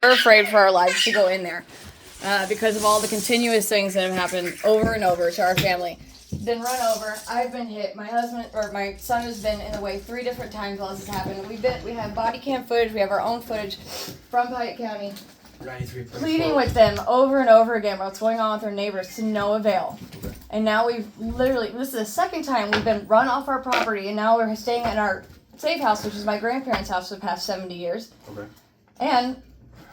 We're afraid for our lives to go in there because of all the continuous things that have happened over and over to our family. Been run over. I've been hit. My husband or my son has been in the way 3 different times while this has happened. We have body cam footage. We have our own footage from Piatt County. Pleading with them over and over again about what's going on with their neighbors to no avail. Okay. And now we've literally, this is the second time we've been run off our property, and now we're staying in our safe house, which is my grandparents' house for the past 70 years. Okay. And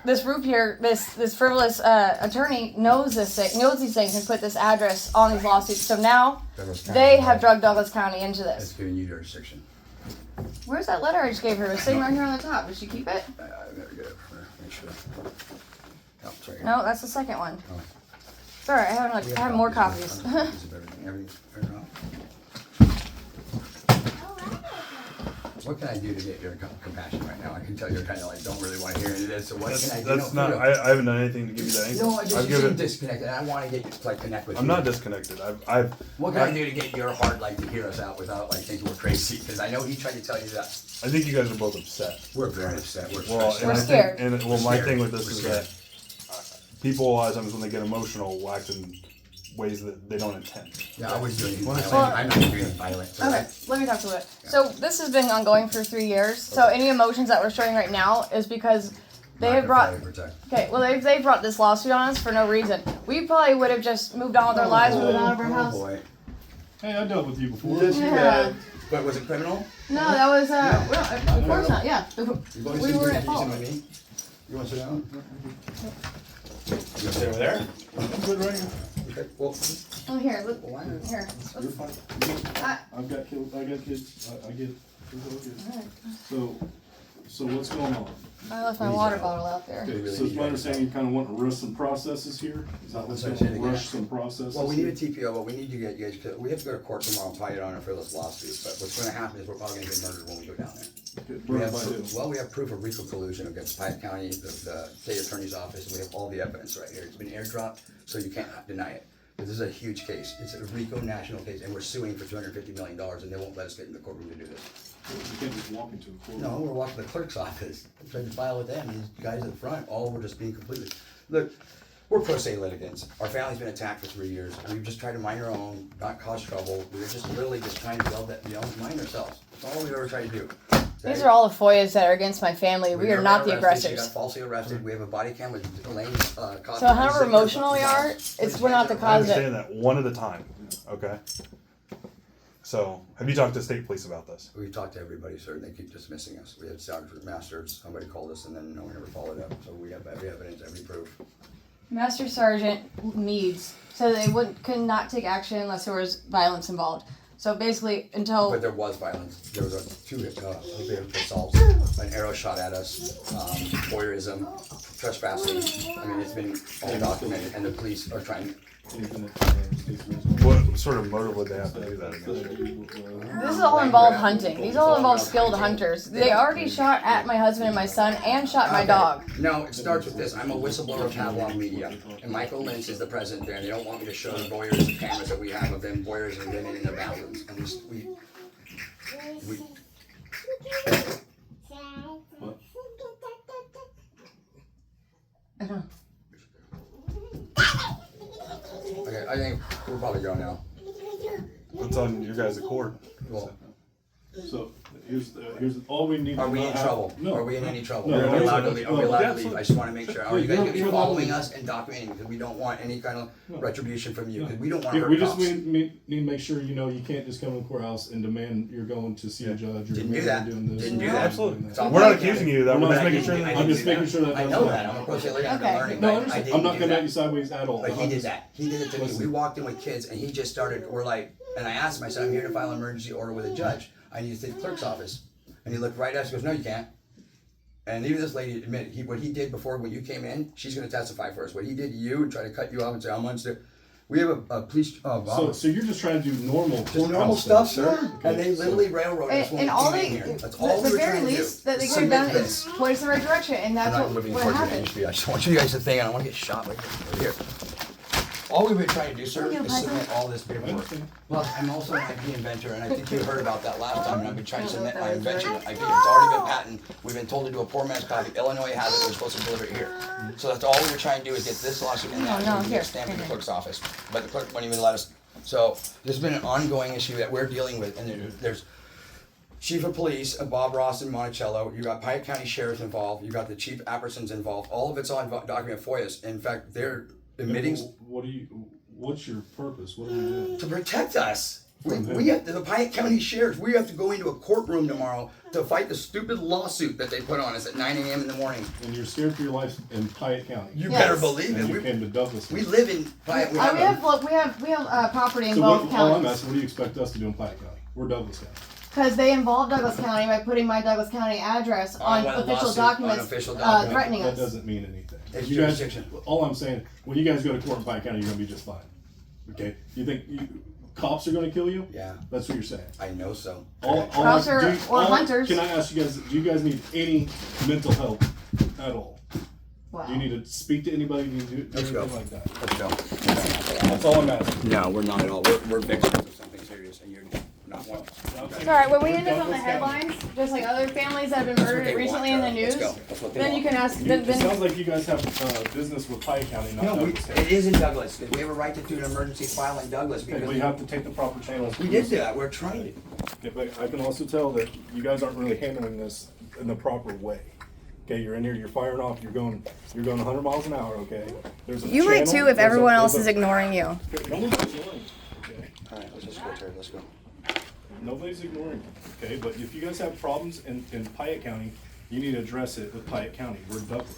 this group here, this frivolous attorney knows these things and put this address on these lawsuits. So now they have drugged Douglas County into this. It's giving you jurisdiction. Where's that letter I just gave her? It was sitting right here on the top. Did she keep it? I gotta get it for her. Make sure. Oh, sorry. No, that's the second one. Oh. Sorry, I have more copies. What can I do to get your compassion right now? I can tell you're kind of like, don't really want to hear any of this, so what can I do? That's not, I haven't done anything to give you that. No, I just you seem disconnected, and I want to get you to like connect with you. I'm not disconnected. What can I do to get your heart like to hear us out without like thinking we're crazy? Because I know he tried to tell you that. I think you guys are both upset. We're very upset. We're scared. My thing with this is that people a lot of times when they get emotional will act in ways that they don't intend. Yeah, I was doing violent. I'm not doing violent. So okay, let me talk to it. Yeah. So this has been ongoing for 3 years. So any emotions that we're showing right now is because they have brought. Okay, well they brought this lawsuit on us for no reason. We probably would have just moved on with our lives, moved out of our house. Boy. Hey, I dealt with you before. Yes, you have. But was it criminal? No, that was well, of course not. Yeah, we were at fault. You want to sit down? You want to sit over there? I'm good right here. Okay, well. Oh, here, look. Here. You're fine. I've got kids. I get it. Right. So what's going on? I left my water bottle out there. Okay, so it's my understanding you kind of want to rush some processes here? Is that what's going to rush some processes? Well, we need a TPO, but we need to get you guys, we have to go to court tomorrow and Piatt on a frivolous lawsuit, but what's going to happen is we're probably going to get murdered when we go down there. We have proof of RICO collusion against Piatt County, the state attorney's office, and we have all the evidence right here. It's been airdropped, so you can't deny it. This is a huge case. It's a RICO national case, and we're suing for $250 million, and they won't let us get in the courtroom to do this. You can't just walk into a court. No, we're walking to the clerk's office. I'm trying to file with them. These guys in front, all we're just being completely. Look, we're pro se litigants. Our family's been attacked for 3 years. We've just tried to mind our own, not cause trouble. We were just literally just trying to mind ourselves. That's all we've ever tried to do. Okay? These are all the FOIAs that are against my family. We are not the aggressors. She got falsely arrested. We have a body cam with Elaine's so however emotional we are, we're not the cause of it. I understand that one at a time. Okay. So, have you talked to state police about this? We've talked to everybody, sir, and they keep dismissing us. We had Sergeant Masters, somebody called us, and then no one ever followed up. So we have every evidence, every proof. Master Sergeant Meads said they could not take action unless there was violence involved. So basically, until... But there was violence. There was two assaults, an arrow shot at us, voyeurism, trespassing. I mean, it's been all documented, and the police are trying... What sort of motive would they have to do that against? This is all involved hunting. These all involve skilled hunters. They already shot at my husband and my son and shot my dog. No, it starts with this. I'm a whistleblower of Pavlov Media, and Michael Lynch is the president there, and they don't want me to show the voyeurs cameras that we have of them voyeurs and women in their bathrooms. And we Okay, I think we'll probably go now. It's on your guys' accord. Well, so here's all we need. Are we in trouble? No. Are we in any trouble? No, Are we allowed to leave? Are we allowed to leave? Absolutely. I just want to make sure. Are you guys going to be You're following us and documenting? Because we don't want any kind of retribution from you. Because we don't want to hurt We just cops. need to make sure you know you can't just come to the courthouse and demand you're going to see a judge. Or Didn't do that. Doing this. Didn't do that. Absolutely. So We're not accusing you of that. We're just making sure. I'm just making sure that. I know that. I'm a pro se lawyer. I've been learning. No, but I'm not coming at you sideways at all. But he did that. He did it to me. We walked in with kids, and he just started. We're like, and I asked him. I said, "I'm here to file an emergency order with a judge. I need to see the clerk's office." And he looked right at us. He goes, "No, you can't." And even this lady admitted what he did before when you came in. She's going to testify for us. What he did to you and try to cut you off and say, "I'm unstable." We have a police. So you're just trying to do normal stuff, sir. Okay. And they literally railroaded us when we came in here. That's all we were trying to do. The very least that they could have done is point us in the right direction, and that's what happened. I just want you guys to think, and I want to get shot right here. All we've been trying to do, sir, Thank you, is submit all this paperwork. understand. Well, I'm also an IP inventor, and I think you heard about that last time, and I've been trying to submit my invention. IP, it's already been patented. We've been told to do a poor man's copy. Illinois has it, we're supposed to deliver it here. So that's all we were trying to do is get this lawsuit and that, so we can get stamped in the clerk's office. But the clerk won't even let us. So this has been an ongoing issue that we're dealing with, and there's Chief of Police, Bob Ross in Monticello. You got Pike County Sheriff involved. You got the Chief Apperson's involved. All of it's on document FOIAs. In fact, they're admitting What's your purpose? What are you doing? to protect us. We have the Pike County Sheriff. We have to go into a courtroom tomorrow to fight the stupid lawsuit that they put on us at 9 a.m. in the morning. And you're scared for your life in Piatt County. You better believe And it. you came to Douglas. We live in Pike. We have property in So both all I'm counties. asking, what do you expect us to do in Piatt County? We're Douglas County. Because they involve Douglas County by putting my Douglas County address on one official lawsuit, documents, on official document. threatening That us. doesn't mean anything. It's You guys, jurisdiction. all I'm saying, when you guys go to court in Pike County, you're gonna be just fine. Okay? You think cops are gonna kill you? Yeah, That's what you're saying. I know so. Cops or hunters. Can I ask you guys, do you guys need any mental help at all? Wow. Do you need to speak to anybody? Do you do Let's go. anything like that? Let's go. That's all I'm asking. No, we're not at all. We're victims of something serious, and you're not one. It's alright, when we end up on the headlines, just like other families that have been murdered recently in the news, Let's go. That's what they then want. you can ask, It sounds then, like you guys have business with Pike County, not No, Douglas County. it is in Douglas. We have a right to do an emergency file in Douglas Okay, because but you have to take the proper channels. we did that. We're trying to. Yeah, but I can also tell that you guys aren't really handling this in the proper way. Okay, you're in here, you're firing off, you're going 100 miles an hour, okay? There's a you would channel, too if there's everyone there's else is ignoring you. No one's ignoring, okay? All right, let's just go, Terry. Let's go. Nobody's ignoring, okay? But if you guys have problems in Piatt County, you need to address it with Piatt County. We're Douglas.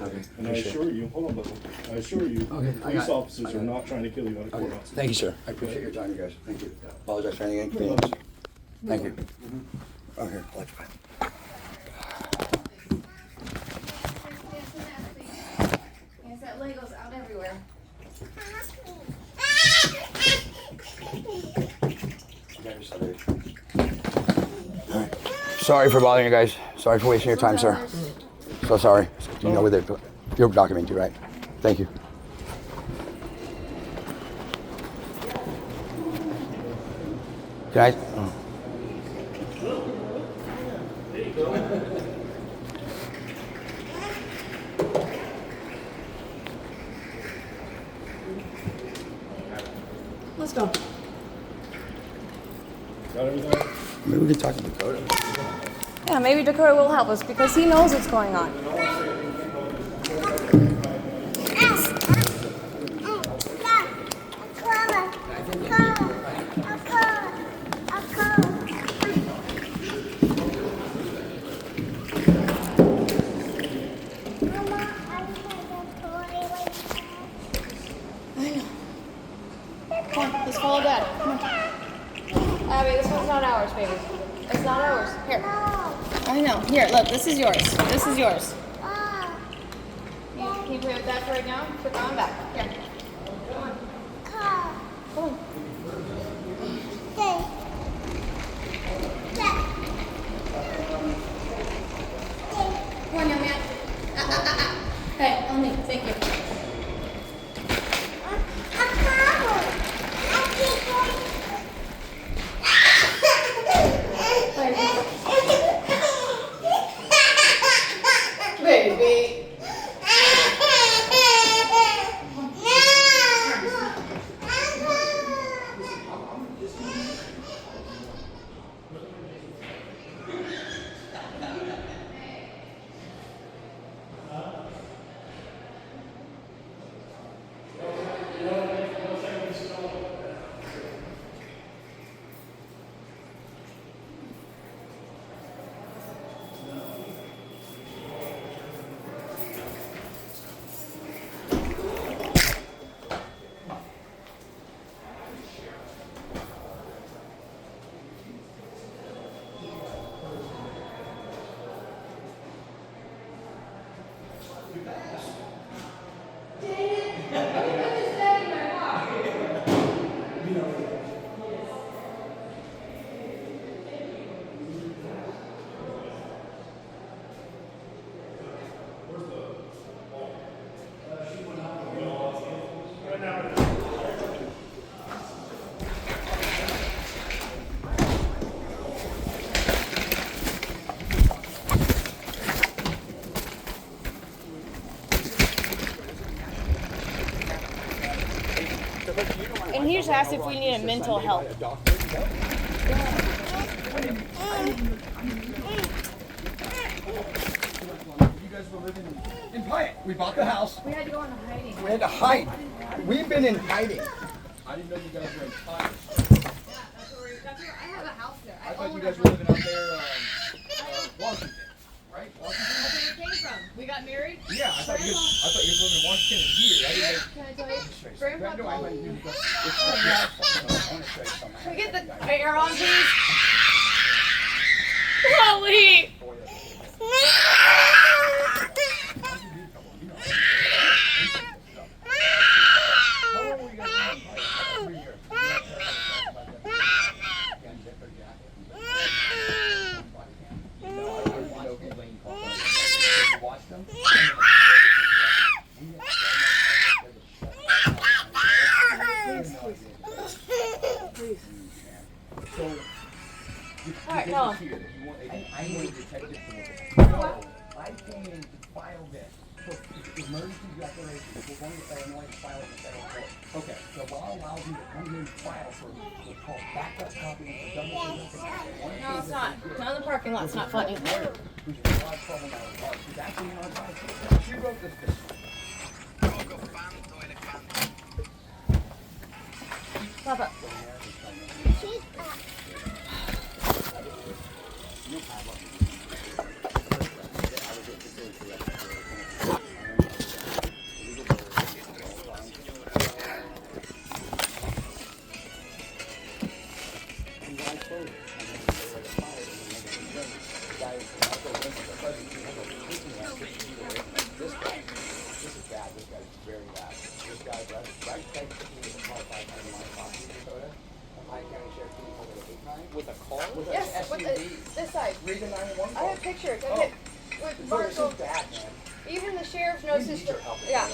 Okay. And I assure you, hold on, Bubba. I assure you, Okay, I police got it. officers are not trying to kill you out of Okay. courthouse. Thank you, sir. I appreciate your time, you guys. Thank you. Apologize for any inconvenience. Thank you. Okay, let's go. Yes, that Lego's out everywhere. Sorry for bothering you guys. Sorry for wasting your time, sir. So sorry. You know where they put your document too, right? Thank you. Can I? Oh. Let's go. Got everything? Maybe we can talk to Dakota. Yeah, maybe Dakota will help us because he knows what's going on. Come on, let's follow Dad. Come on. Abby, this one's not ours, baby. It's not ours. Here. I know. Here, look, this is yours. This is yours. Can you play with that for right now? Put that one back. Here. Come on. Come on. Come on, young man. Hey, on me. Thank you. Baby. And he just asked if we needed mental help. You guys were living in Plea. We bought the house. We had to go into hiding. We had to hide. We've been in hiding. I didn't know you guys were in Plea. I have a house there. I thought you guys were living out there, Washington, right? Washington? That's where we came from. We got married. Yeah, I thought you guys were living in Washington and here. I didn't know. Can I tell you? Grandpa No, I told went me. to I want to show you something. Can we get the air on, please? Holy! Alright, tell him. I need to take this to no, I came in to file this. So, emergency declaration, we're going to Illinois to file it in the federal court. Okay. The law allows you to come here and file for what's called backup copy for double signature. No, it's not. Not in the parking lot. It's not funny. Who's in a lot of trouble now. She's actually in our side. She wrote this thing. Papa. With a car? With Yes, with this side. Read the 911 I have pictures. I have with Marshall. bad, man. Even the sheriff knows his. Yeah.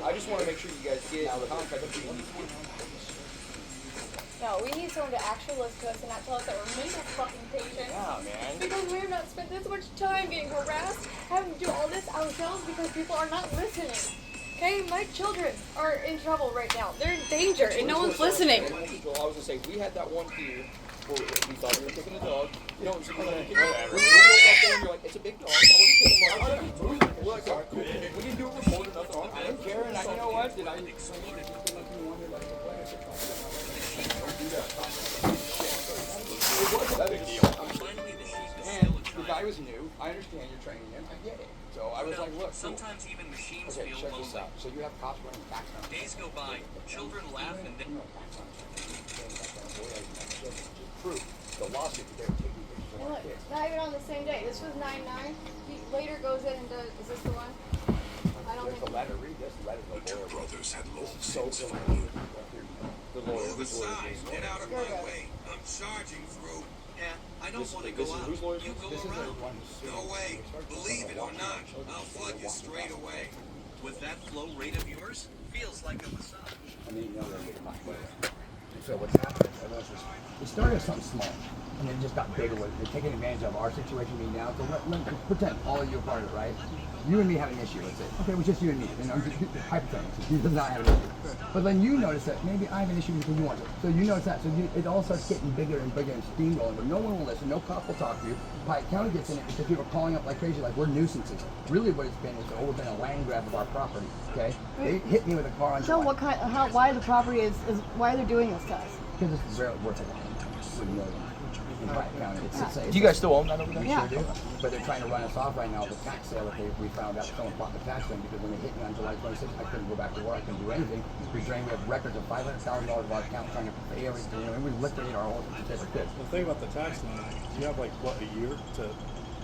I just want to make sure you guys get the contact of you. No, we need someone to actually listen to us and not tell us that we're mental fucking patients. Yeah, man. Because we have not spent this much time getting harassed, having to do all this ourselves because people are not listening. Okay, my children are in trouble right now. They're in danger and no one's listening. I was gonna say we had that one here where we thought we were kicking the dog. You know, so we went up there and you're like, it's a big dog. I wasn't kicking him. We're like, all right, cool. We didn't do a report or nothing. I didn't care, and you know what? Did I? And the guy was new. I understand you're training him. I get it. So I was like, look. Sometimes even machines Okay, feel check this lonely. out. So you have cops running background. Days go by, children laugh and then Proof the lawsuit that they're taking pictures of And our look, kids. not even on the same day. This was 9/9. He later goes in and does. Is this the one? I don't There's think. the letter. Read this letter. The Two lawyer. brothers had long This is so since silly. The lawyer. Move This lawyer. aside, get out of Here we my go. way. I'm charging through. yeah, I don't want to This go is out. whose lawyer? You go This is the around. one who's suing. No way. Believe it or not, I'll flood you straight away. With that flow rate of yours, feels like a massage. I mean, no, they're getting my money. So what's happened? It started as something small, and it just got bigger. They're taking advantage of our situation being now. So let pretend all of you are part of it, right? You and me have an issue. Let's say, okay, it was just you and me. And I'm just hypothetical. He does not have an issue. But then you notice that maybe I have an issue because you want to. So you notice that. So it all starts getting bigger and bigger and steamrolling. But no one will listen. No cop will talk to you. Pike County gets in it because people are calling up like crazy, like we're nuisances. Really, what it's been is always been a land grab of our property. Okay, they hit me with a car on. So what kind? Why the property is? Why they're doing this to us? Because it's worth a lot. In Pike County. Do you guys still own that over there? Yeah. Sure do. But they're trying to run us off right now. The tax sale that we found out someone bought the tax lien because when they hit me on July 26th, I couldn't go back to work. I couldn't do anything. We have records of $500,000 of our account trying to pay everything. You know, we liquidated our whole certificate. The thing about the tax lien, you have like, what, a year to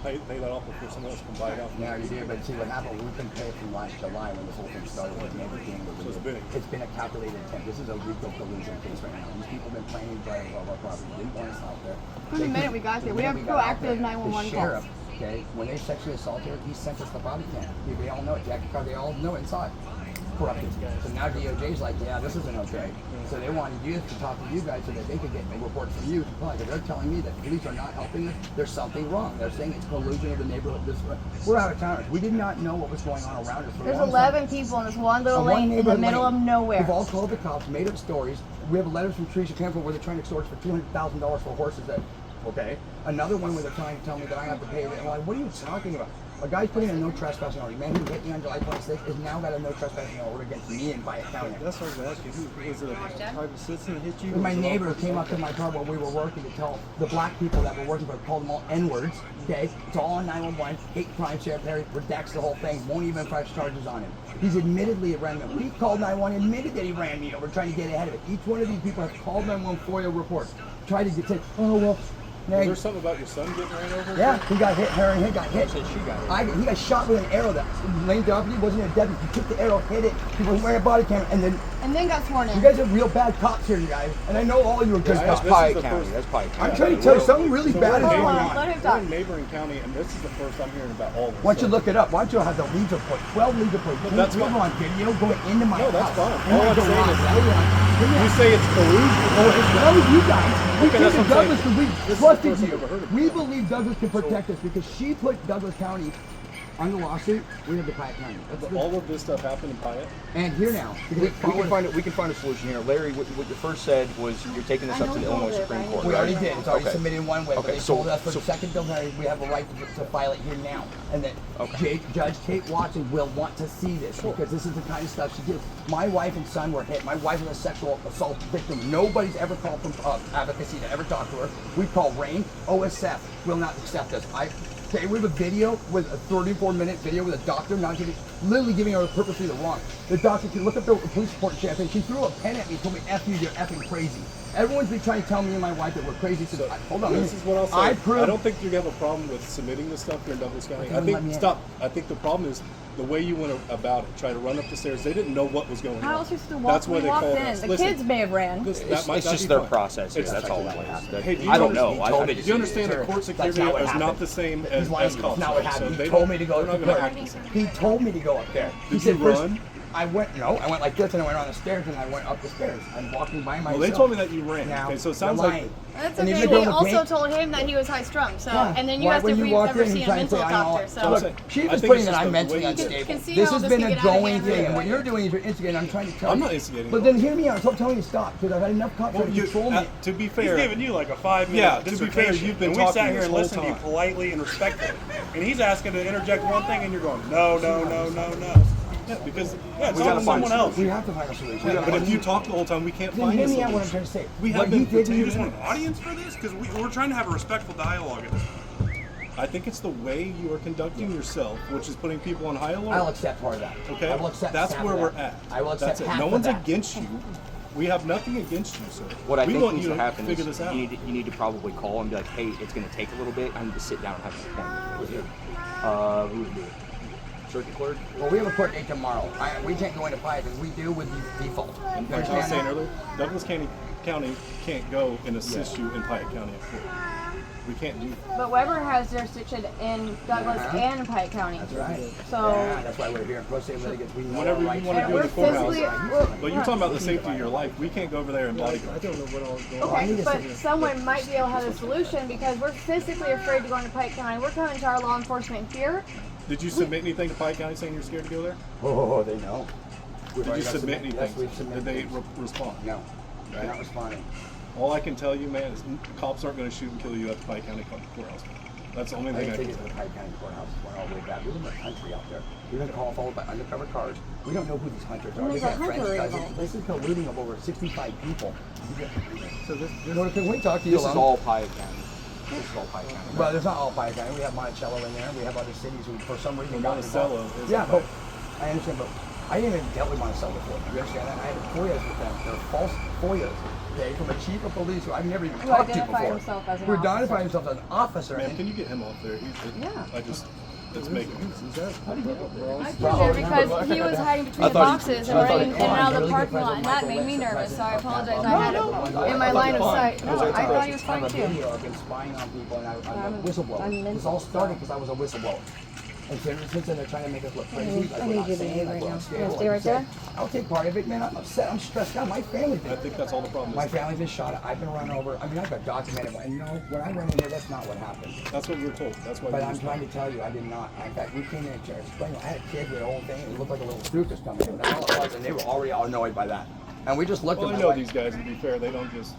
pay that off before someone else can buy it out? Now you do, but see what happened, we couldn't pay it from last July when this whole thing started with everything. So It's been a calculated attempt. This is a legal collusion case right now. These people have been planning to drive of our property. Didn't want us out there. From the minute we got there, we have proactive 911 The sheriff, okay, when they sexually assaulted her, he sent us the body cam. They all know it. Jackie Carr, they all know it and saw it. corrupted. So now DOJ's like, yeah, this isn't okay. So they wanted you to talk to you guys so that they could get a report from you. Because they're telling me that the police are not helping us. There's something wrong. They're saying it's collusion of the neighborhood. We're out of towners. We did not know what was going on around us. There's 11 people in this one little lane in the middle of nowhere. We've all called the cops, made up stories. We have letters from Teresa Campbell where they're trying to extort us for $200,000 for horses that, okay. Another one where they're trying to tell me that I have to pay. I'm like, what are you talking about? A guy's putting a no trespassing order. The man who hit me on July 26th has now got a no trespassing order against me in Fayette County. That's what I was asking. Who was it? A private citizen that hit you? My neighbor came up to my car while we were working to tell the black people that were working for, called them all N-words, okay? It's all on 911, hate crime, Sheriff Perry, redacts the whole thing, won't even press charges on him. He's admittedly ran me over. He called 911, admitted that he ran me over, trying to get ahead of it. Each one of these people has called 911 FOIA reports, tried to get, oh, well, Was there something about your son getting ran over? yeah, he got hit, he got hit. He got shot with an arrow that Lane Deputy wasn't a deputy. He took the arrow, hit it, he was wearing a body cam, and then got sworn in. you guys are real bad cops here, you guys. And I know all of you are good cops. Pike County. That's Pike County. I'm trying to tell you, something really bad is Hold going on, on. let him We're talk. in neighboring county, and this is the first I'm hearing about all this. Why don't you look it up? Why don't you have the leads report? 12 leads report. No, that's We fine. on video going into my No, that's house. fine. In All my I'm saying garage. You say it's collusion. That was you guys. We Okay, came that's to what I'm Douglas saying. because we This is the trusted first I've you. ever heard of We it. believe Douglas can protect us because she put Douglas County on the lawsuit. We have the Pike County. That's All of this stuff happened in Payette? and here now. We can find a solution here. Larry, what you first said was you're taking this up to the Illinois Supreme Court. We right? already did. It's already Okay. submitted in one way, but Okay, they so- told us for so- the second delay we have a right to file it here now, and that Okay. Judge Kate Watson will want to see this because this is the kind of stuff she gives. My wife and son were hit. My wife was a sexual assault victim. Nobody's ever called from advocacy to ever talk to her. We call RAIN. OSF will not accept us. Okay, we have a video with a 34-minute video with a doctor literally giving her purposely the wrong. The doctor can look up the police report in Champaign. She threw a pen at me and told me, F you, you're effing crazy. Everyone's been trying to tell me and my wife that we're crazy. So, hold on. This is what I'll say. I don't think you have a problem with submitting this stuff here in Douglas County. I think, stop. I think the problem is the way you went about it. Try to run up the stairs. They didn't know what was going on. How else are you supposed to walk? That's why We they walked called in. us. The Listen, kids may have ran. It's not just be their fine. process here. It's That's all not that what is. Hey, do you I don't know. understand? I Do you understand that court security That's not what is not happened. the same He's as lying. cops? That's not what So happened. they He don't- told me to go they're up not there. gonna act the same. He told me to go up there. He Did said you first, run? I went like this and I went on the stairs and I went up the stairs. I'm walking by myself. Well, they told me that you ran. Now, Okay, so it you're sounds like lying. That's And okay. even They though the also paint- told him that he was high strung. So, Yeah. and then you Why asked when if you we've walked ever in, seen you a tried to mental say, I know. doctor. So So, look, she I was think putting it's that just I'm the mentally way you- unstable. Can see This how has this been can a get out of going hand thing, really and what quick. you're doing is you're instigating. I'm trying to tell I'm you. not instigating. But then hear me out. Stop telling me to stop because I've had enough cops trying to control me. To be fair, He's giving you like a 5-minute Yeah, to be fair, dissertation. you've been and we talking sat here this and whole listened to you time. politely and respectfully. And he's asking to interject one thing and you're going, no. Yeah, because Yeah, it's we all gotta with find someone else. We have to find a solution. Yeah, but if you talk the whole time, we can't Then find hear a me out what I'm solution. trying to say. We What have been he for did Do to you me- just want an audience for this? Because we're trying to have a respectful dialogue at this point. I think it's the way you are conducting yourself, which is putting people on high alert. I'll accept part of that. Okay, I will accept that's half where of we're that. at. I will accept That's it. half No of one's that. against you. We have nothing against you, sir. What I we think want needs you to happen figure is this out. you need to probably call and be like, hey, it's going to take a little bit. I need to sit down and have an appointment with you. Who would do it? Circuit clerk? Well, we have a court date tomorrow. We can't go into fight, and we do with default. And You like I was understand saying that? earlier, Douglas County can't go and assist you in Pike County at court. We can't do that. but Weber has jurisdiction in Douglas Uh-huh. and Pike County. That's right. So, Yeah, that's why we're here. Pro se litigants. We know Whatever our you rights. wanna and do in we're the courthouse. physically. But you're talking about the safety of your life. We can't go over there and bodyguard. I don't know what all is going on. I need Okay, to but sit- someone might be able to have a solution because we're physically afraid to go into Pike County. We're coming to our law enforcement here. Did you submit anything to Pike County saying you're scared to go there? Oh, they know. Did you submit anything? Yes, we've Did submitted. they respond? No, they're not responding. All I can tell you, man, is cops aren't going to shoot and kill you at the Pike County courthouse. That's the only I thing I didn't can take it to tell the you. Pike County Courthouse. Went all the way back. We live in the country out there. We've been called followed by undercover cars. We don't know who these hunters are. And They there's a got friends, hunter cousins. involved. This is colluding of over 65 people. So this Can we talk to you This is alone? all Pike County. This is all Pike County. Well, there's not all Pike County. We have Monticello in there. We have other cities who, for some reason, got Monticello involved. is Yeah, in but Pike. I understand. But I didn't even dealt with Monticello before. You understand that? I had FOIAs with them. They're false FOIAs. Okay, from a chief of police who I've never even Who talked to identified before. himself as an Who officer. identified himself as an officer. Man, and- can you get him off there? Yeah. It's making I couldn't because he was hiding between the boxes and running in and out of the parking lot, and that made me nervous. So I apologize. I had it in my line of sight. No, I thought he was I have fine a too. video of him spying on people, and I'm a I'm whistleblower. This all started because I was a whistleblower. And since then they're trying to make us look crazy. Like I we're need not you to saying, leave like right we're now. unstable. You wanna stay like right you said. there? I'll take part of it, man. I'm upset. I'm stressed out. My family I think that's all the problem My is. family's been shot. I've been run over. I mean, I've got documented. And you know, when I went in here, that's not what happened. That's what we were told. That's why. But I'm trying to tell you, I did not. In fact, we came in and explained. I had a kid with a whole thing. It looked like a little truth was coming in. That's all it was, and they were already all annoyed by that. And we just looked Well, at I them know like, these guys. To be fair, they don't just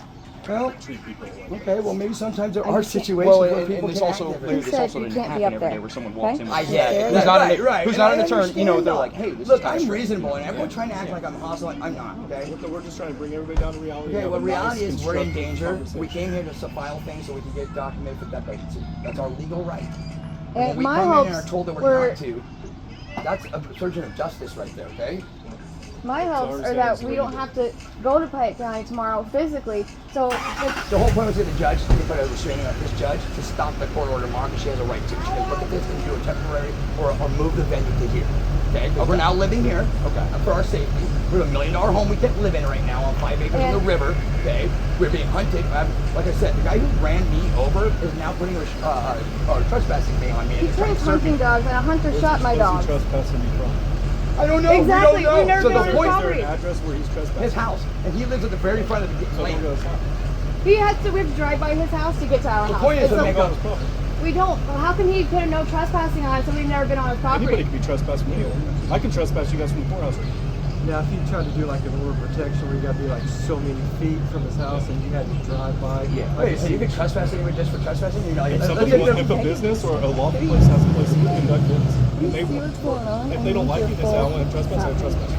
well, treat people like. okay, well, maybe sometimes there are situations Well, where and people it's can also act clear different. this said also you didn't can't be happen up every day there. where someone walks Okay? in I with get it. who's not Right. who's not an And I attorney. You know, understand they're that. like, hey, this Look, is kinda I'm strange. reasonable, and everyone's trying to act like I'm hostile. I'm not, okay? We're just trying to bring everybody down to reality. Okay, have well, a nice, reality is we're in constructive danger. conversation. We came here to file things so we can get documented for death agency. That's our legal right. And And when we my come in and are hopes told that we're were- not to, that's a surgeon of justice right there, okay? My hopes are that we don't have to go to Pike County tomorrow physically. So The whole point was that the judge, to put a restraining on this judge, to stop the court order tomorrow, because she has a right to. She can look at this and do a temporary or move the venue to here. Okay? But we're now living here, okay, for our safety. We're a $1 million home we can't live in right now on 5 acres in the river, okay? We're being hunted. Like I said, the guy who ran me over is now putting a trespassing thing on me. he and trying trains to serve me. hunting dogs, and a hunter shot my dog. Where's he trespassing you from? I don't know. Exactly, We don't know. we've never So been the on his point- Is there property. an address where he's trespassing? his house, and he lives at the very front of the So lane. don't go to his house. We have to drive by his house to get to our The house. point is It's to a- make Go up. on his property. we don't. How can he put a no trespassing on so we've never been on his Anybody property? can be trespassed from anywhere. I can trespass you guys from the courthouse. Now, if you tried to do like an order of protection where you got to be like so many feet from his house and you had to drive by. Yeah. I Wait, could so see- you could trespass anyone just for trespassing? You're like, If let's somebody get wants, if a business or a lawful place has a place to conduct business, and they see want, what's going on? if I they don't need like your it, they say, I phone. want to trespass, I trespass.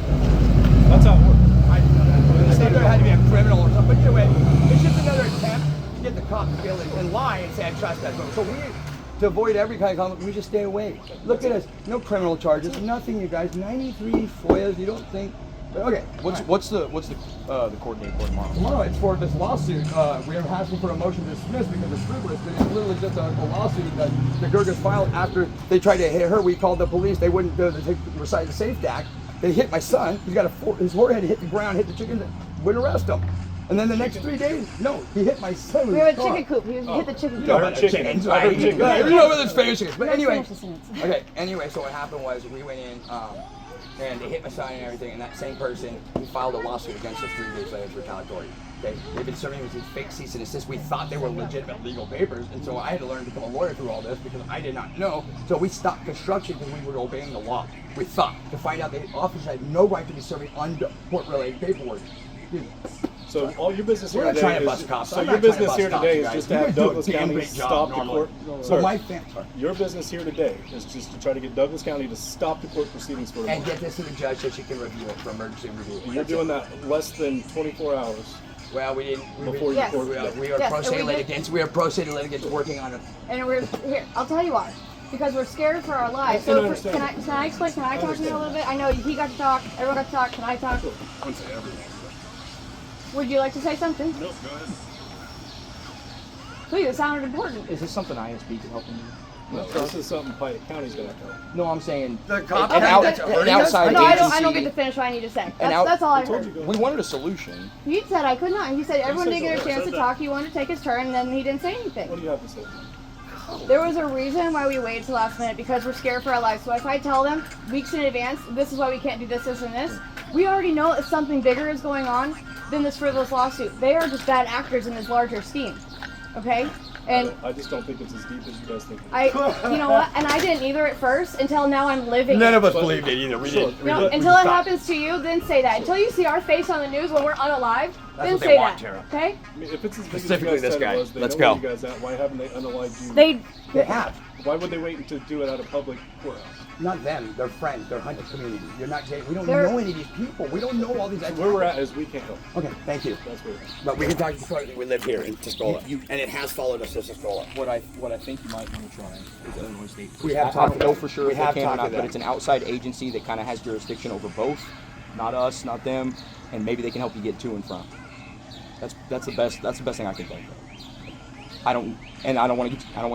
That's how it works. I thought there had to be a criminal or something, but either way, it's just another attempt to get the cops to be able to lie and say I trespassed. So we, to avoid every kind of conflict, we just stay away. Look at us, no criminal charges, nothing, you guys. 93 FOIAs. You don't think? But okay. What's the court date for tomorrow? Tomorrow it's for this lawsuit. We are asking for a motion to dismiss because it's frivolous. But it's literally just a lawsuit that the Gurgas filed after they tried to hit her. We called the police. They wouldn't recite the SAFE Act. They hit my son. He's got his forehead hit the ground, hit the chicken. Wouldn't arrest him. And then the next 3 days, no, he hit my son. with We have his a car. chicken coop. He hit the chicken You know coop. about the chicken. chickens, I heard right? chicken. Yeah, you know about those famous chickens. But Let's anyway, finish the sentence. okay. Anyway, so what happened was we went in and they hit my son and everything. And that same person, he filed a lawsuit against us 3 days later. It's retaliatory. Okay, they've been serving with these fake cease and desist. We thought they were legitimate legal papers, and so I had to learn to become a lawyer through all this because I did not know. So we stopped construction because we were obeying the law. We thought to find out the officers had no right to be serving uncourt-related paperwork. Dude, So all your business We're here not trying today to is, bust cops. so I'm your not trying to business bust here cops, today you is guys. just You to have guys do a Douglas damn County great job stop the normally. court. So Sir, my sorry. your business here today is just to try to get Douglas County to stop the court proceedings for And tomorrow. get this to the judge so she can review it for emergency review. You're That's doing it. that less than 24 hours Well, we didn't. before you Yes. court. We are Yes, pro and se we did- litigants. We are pro se litigants working on it. And we're here. I'll tell you why. Because we're scared for our lives. I So understand. can I explain? Can I talk to you a little bit? I know he got to talk. Everyone got to talk. Can I talk? I wouldn't say everything. Would you like to say something? Nope, go ahead. Please, it sounded important. Is this something ISP can help them do? No, this is something Pike County's gonna have to help. No, I'm saying The cop an, that's an hurting us? outside No, I agency. don't get to finish what I need to say. And out- That's all I I told heard. you, go We wanted a solution. He said I could not. He said everyone said didn't get a so. chance to said talk. He wanted to take his turn, and then he didn't say anything. What do you have to say? There was a reason why we waited till last minute because we're scared for our lives. So if I tell them weeks in advance, this is why we can't do this, this, and this, we already know that something bigger is going on than this frivolous lawsuit. They are just bad actors in this larger scheme. Okay? And I just don't think it's as deep as you guys think. you know what? And I didn't either at first until now I'm living None it. of us believed it either. We Sure. didn't. No, until it happens to you, then say that. Until you see our face on the news when we're unalive, then what they say want, that. Tara. Okay? I mean, if it's as big as you Specifically guys this said guy. it was, they Let's know go. where you guys at. Why haven't they unalived you? They have. Why would they wait to do it at a public courthouse? Not them. They're friends. They're hunting community. You're not. We don't They're- know any of these people. We don't know all these. Where we're at is we can't help. Okay. Thank you. That's where. But we can talk before we live here in Tuscola, and it has followed us to Tuscola. What I think you might want to try is Illinois State. We have I talked don't know about- for sure we if they have can or talked not, to but them. it's an outside agency that kind of has jurisdiction over both, not us, not them, and maybe they can help you get to and from. That's the best thing I can think of. I don't want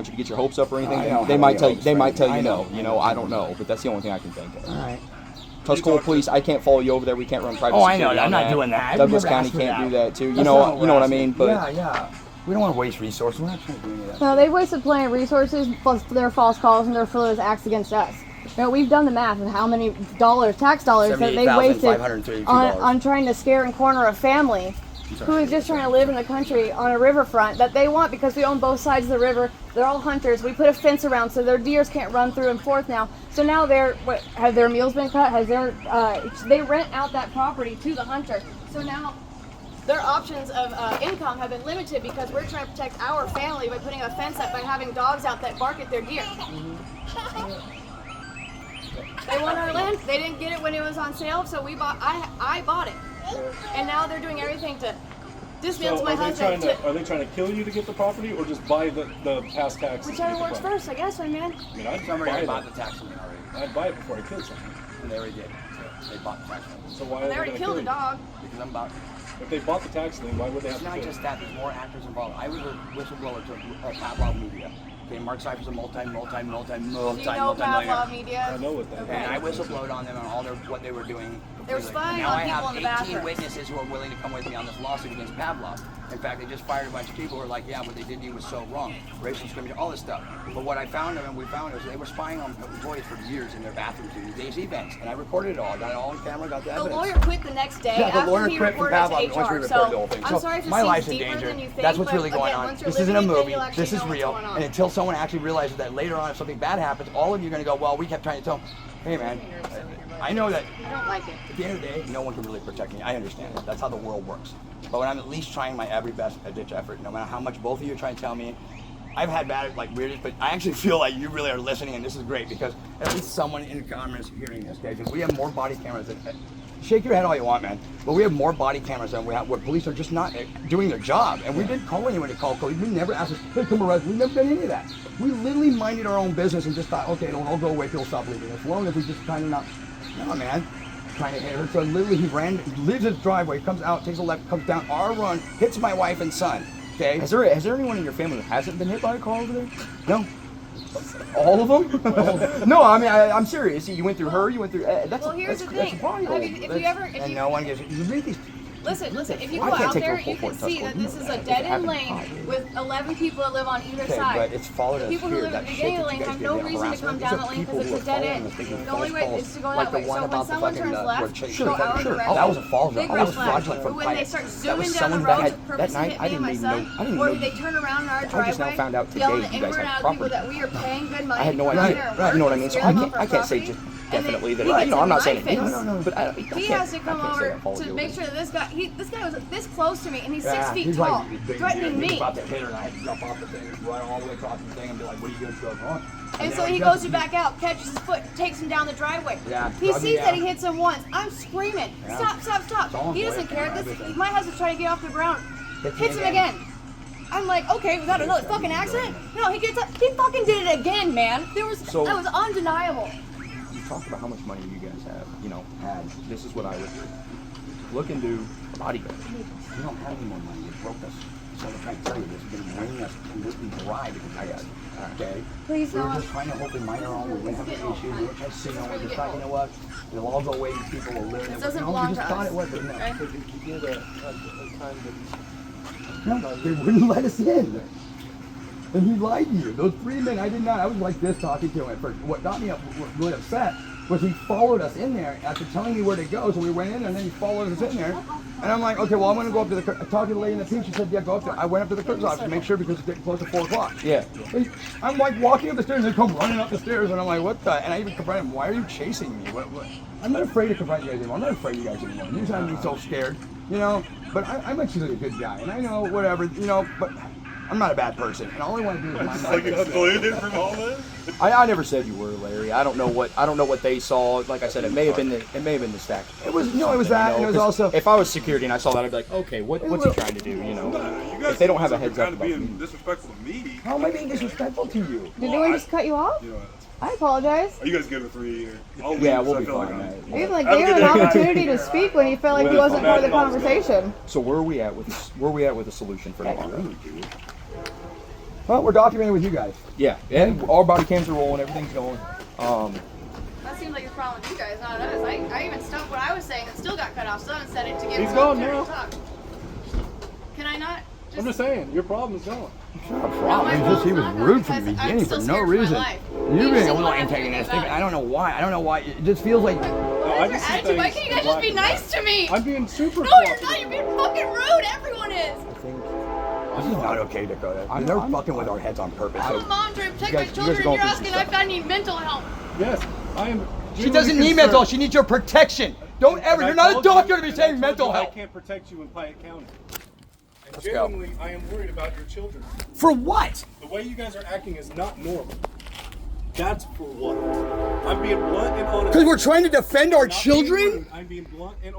you to get your hopes up or anything. I don't They have might any tell you. hopes, They might Frank. tell I you know. no. You know, I don't know, but that's the only thing I can think of. All right. Tuscola Police, I can't follow you over there. We can't run private Oh, I security know. I'm on not doing that. I've Douglas never County asked for can't that. do that too. You That's know, not you know what I we're mean. asking. But yeah. We don't want to waste resources. We're not trying to do any of that. No, they wasted plenty of resources plus their false calls and their frivolous acts against us. No, we've done the math of how many tax dollars that they wasted on trying to scare and corner a family who is just trying to live in the country on a riverfront that they want because we own both sides of the river. They're all hunters. We put a fence around so their deers can't run through and forth now. So now have their meals been cut? They rent out that property to the hunter. So now their options of income have been limited because we're trying to protect our family by putting a fence up, by having dogs out that bark at their deer. They want our land. They didn't get it when it was on sale, so I bought it. And now they're doing everything to dismantle my husband. Are they trying to kill you to get the property, or just buy the past taxes? Whichever works first, I guess, my man. I mean, I'd buy the tax already. I'd buy it before I killed someone. And they already did. They bought the tax lien. So why? They already killed a dog. Because I'm about. If they bought the tax lien, why would they have It's to not kill? just that. There's more actors involved. I was a whistleblower to Pavlov Media. Okay, Mark Cypher's a multi-millionaire. Pavlov Media? I know what that is. And I whistleblowed on them on all what they were doing. They were spying now on I people in the have 18 bathrooms. witnesses who are willing to come with me on this lawsuit against Pavlov. In fact, they just fired a bunch of people who are like, yeah, what they did to you was so wrong. Racial discrimination, all this stuff. But what I found and we found is they were spying on employees for years in their bathrooms doing these days events. And I recorded it all. I got it all on camera, got the evidence. The lawyer quit the next day Yeah, the after lawyer he quit from reported Pavlov to once we HR. recorded So the whole thing. I'm So sorry if it my seems life's in deeper danger. than you think, That's what's but really going again, on. once you're This isn't a living it, then movie. you'll actually This is know what's real. going on. And until someone actually realizes that later on, if something bad happens, all of you are going to go, well, we kept trying to tell them, hey, man, I know that I don't like it. at the end of the day, no one can really protect me. I understand it. That's how the world works. But when I'm at least trying my every best ditch effort, no matter how much both of you are trying to tell me, I've had bad, weirdest, but I actually feel like you really are listening, and this is great because at least someone in the comments is hearing this, okay? Because we have more body cameras than. Shake your head all you want, man. But we have more body cameras than we have where police are just not doing their job. And we didn't call anyone to call police. We never asked us, hey, come arrest. We've never done any of that. We literally minded our own business and just thought, okay, it'll all go away. People stop leaving us alone if we just kind of not. No, man. Trying to hit her. So literally he leaves his driveway, comes out, takes a left, comes down our run, hits my wife and son. Okay? Has there anyone in your family that hasn't been hit by a car over there? No. All of them? No, I mean, I'm serious. You went through her, you went through. Here's the thing. And no one gives it. You read these. Listen, if you go out there, you can see that this is a dead-end lane with 11 people that live on either side. But it's followed us The people who here. live at That the shit beginning of that the you lane guys have did, no that reason to harassment, come these down are that lane people because it's a who are dead following end. us, making The only way false is to go calls. that way. So when someone turns left, Sure, go our sure. direction. That was a false. Big That red was flag. fraudulent But from when they Plea. start That was zooming down the someone road that to that purposely night. hit I me and my didn't even know. son, I didn't or know. they turn around in our I just now driveway, found out today yelling you and guys we're have out people property. that we are paying good money. I had no to go out idea. there and Right, you know what I work mean? and So scare them I off can't say property. just And definitely then that. he You know, I'm not gets saying in my face. no. But I He has to come over to make sure that this guy was this close to me, and he's 6 feet tall, threatening me. About to hit her, and I had to jump off the thing, run all the way across the thing, and be like, "What are you doing?" She goes, "Oh." And so he goes to back out, catches his foot, takes him down the driveway. Yeah, He drug me sees that down. he hits him once. I'm screaming, Yeah. stop. He doesn't care. My husband's trying to get off the ground. Hits me Hits him again. I'm like, okay, was that another fucking accident? No, he gets up. He fucking did it again, man. That was undeniable. You talked about how much money you guys have, had. This is what I would look into a bodyguard. We don't have any more money. It broke us. So I'm trying to tell you this. It's been draining us completely dry because I got it. Okay? Please We were don't. just trying to hopefully mind our own. We didn't have any issues. We were trying to say, we're just like, you know what? It'll all go away. People will live. This doesn't No, belong we just to thought us. it was, but no. Okay? Did you get a time No, they wouldn't let us in. And he lied to you. Those 3 men, I did not. I was like this talking to him at first. What got me really upset was he followed us in there after telling me where to go. So we went in, and then he followed us in there. And I'm like, okay, well, I'm going to go up to the curtain. I talked to the lady in the peach. She said, yeah, go up there. I went up to the curtain's office to make sure because it's getting close to 4 o'clock. Yeah. And I'm like walking up the stairs, and they come running up the stairs, and I'm like, what the? And I even confronted him, why are you chasing me? What? I'm not afraid to confront you guys anymore. I'm not afraid of you guys anymore. Usually I'm so scared, But I'm actually a good guy, and I know whatever, but I'm not a bad person, and all I want to do is mind my business. Excluded from all this? I never said you were, Larry. I don't know what they saw. Like I said, it may have been the stack. It was that, and it was also. If I was security and I saw that, I'd be like, okay, what's he trying to do? You guys If they don't have a heads up about being me. disrespectful to me. How am I being disrespectful to you? Did anyone just cut you off? You know, I apologize. are you guys good with 3 years? Yeah, we'll be fine. I even gave him an opportunity to speak when he felt like he wasn't part of the conversation. So where are we at with a solution for tomorrow? Well, we're documenting with you guys. Yeah, and our body cams are rolling, everything's going. That seems like a problem with you guys, not us. I even stopped what I was saying and still got cut off. Still haven't said it to give He's him gone an now. opportunity to talk. Can I not? I'm just saying, your problem is gone. It's not a problem. It's just he was rude from the beginning for no reason. You being a little antagonistic. I don't know why. I don't know why. It just feels like. What is your attitude? Why can't you guys just be nice to me? I'm being super. No, you're not. You're being fucking rude. Everyone is. This is not okay, Dakota. They're fucking with our heads on purpose. I'm a mom trying to protect my children, and you're asking if I need mental help. Yes, I am. She doesn't need mental help. She needs your protection. Don't ever. You're not a doctor to be saying mental I help. can't protect you in Piatt County. And Let's go. genuinely, I am worried about your children. For what? The way you guys are acting is not normal. That's for what? I'm being blunt and honest. Because we're trying to defend our Not being children? rude. I'm being blunt and